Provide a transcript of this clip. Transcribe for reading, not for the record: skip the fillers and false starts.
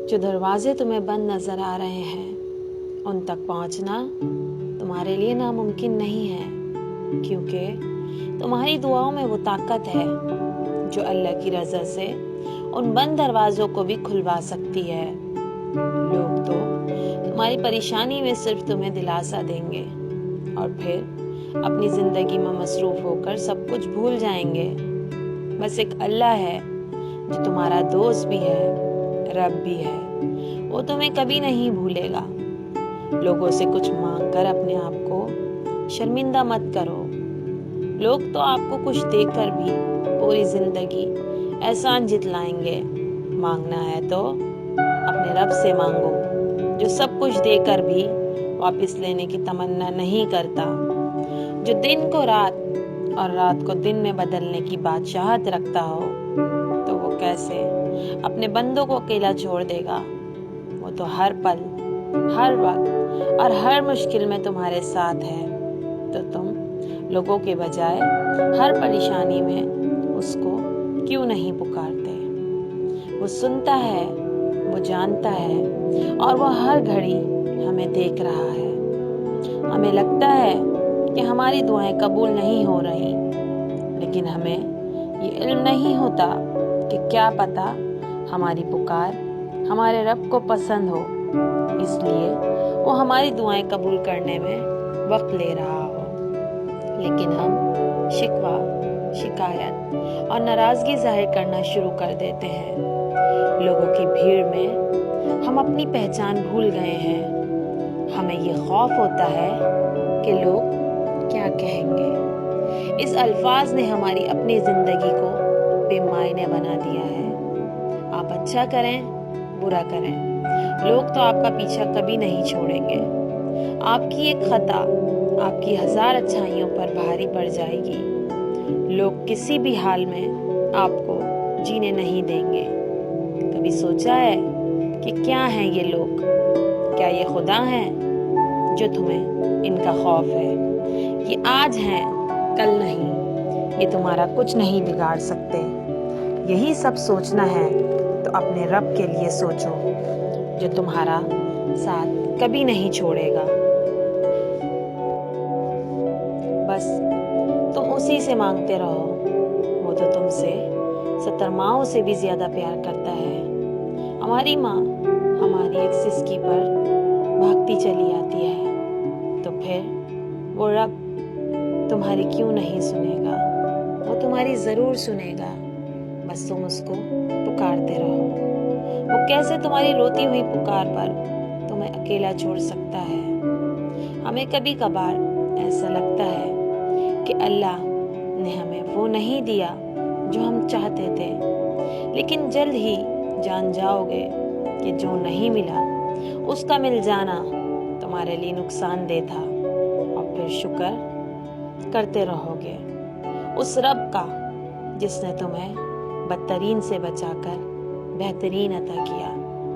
जो दरवाजे तुम्हें बंद नजर आ रहे हैं, उन तक पहुंचना तुम्हारे लिए नामुमकिन नहीं है, क्योंकि तुम्हारी दुआओं में वो ताकत है जो अल्लाह की रज़ा से उन बंद दरवाज़ों को भी खुलवा सकती है। लोग तो तुम्हारी परेशानी में सिर्फ तुम्हें दिलासा देंगे और फिर अपनी ज़िंदगी में मसरूफ़ होकर सब कुछ भूल जाएंगे। बस एक अल्लाह है जो तुम्हारा दोस्त भी है, रब भी है। वो तुम्हें कभी नहीं भूलेगा। लोगों से कुछ मांगकर अपने आप को शर्मिंदा मत करो। लोग तो आपको कुछ देकर भी पूरी जिंदगी एहसान जितलाएंगे। मांगना है तो अपने रब से मांगो, जो सब कुछ देकर भी वापस लेने की तमन्ना नहीं करता, जो दिन को रात और रात को दिन में बदलने की बादशाहत रखता हो। तो वो कैसे अपने बंदों को अकेला छोड़ देगा? वो तो हर पल, हर वक्त और हर मुश्किल में तुम्हारे साथ है। तो तुम लोगों के बजाय हर परेशानी में उसको क्यों नहीं पुकारते? वो सुनता है, वो जानता है और वो हर घड़ी हमें देख रहा है। हमें लगता है कि हमारी दुआएं कबूल नहीं हो रही, लेकिन हमें ये इल्म नहीं होता कि क्या पता हमारी पुकार हमारे रब को पसंद हो, इसलिए वो हमारी दुआएं कबूल करने में वक्त ले रहा हो। लेकिन हम शिकवा, शिकायत और नाराज़गी जाहिर करना शुरू कर देते हैं। लोगों की भीड़ में हम अपनी पहचान भूल गए हैं। हमें ये खौफ होता है कि लोग क्या कहेंगे। इस अल्फाज ने हमारी अपनी ज़िंदगी को बेमायने बना दिया है। आप अच्छा करें, बुरा करें, लोग तो आपका पीछा कभी नहीं छोड़ेंगे। आपकी एक खता आपकी 1000 अच्छाइयों पर भारी पड़ जाएगी। लोग किसी भी हाल में आपको जीने नहीं देंगे। कभी सोचा है कि क्या हैं ये लोग? क्या ये खुदा हैं जो तुम्हें इनका खौफ है? ये आज हैं, कल नहीं। ये तुम्हारा कुछ नहीं बिगाड़ सकते। यही सब सोचना है तो अपने रब के लिए सोचो, जो तुम्हारा साथ कभी नहीं छोड़ेगा। बस तुम उसी से मांगते रहो। वो तो तुमसे 70 माँओं से भी ज्यादा प्यार करता है। हमारी माँ हमारी एक सिसकी पर भागती चली आती है, तो फिर वो रब तुम्हारी क्यों नहीं सुनेगा? वो तुम्हारी जरूर सुनेगा। बस तुम उसको पुकारते रहो। वो कैसे तुम्हारी रोती हुई पुकार पर तुम्हें अकेला छोड़ सकता है? हमें कभी कभार ऐसा लगता है कि अल्लाह ने हमें वो नहीं दिया जो हम चाहते थे, लेकिन जल्द ही जान जाओगे कि जो नहीं मिला उसका मिल जाना तुम्हारे लिए नुकसानदेह था, और फिर शुक्र करते रहोगे उस रब का जिसने तुम्हें बदतरीन से बचाकर बेहतरीन अता किया।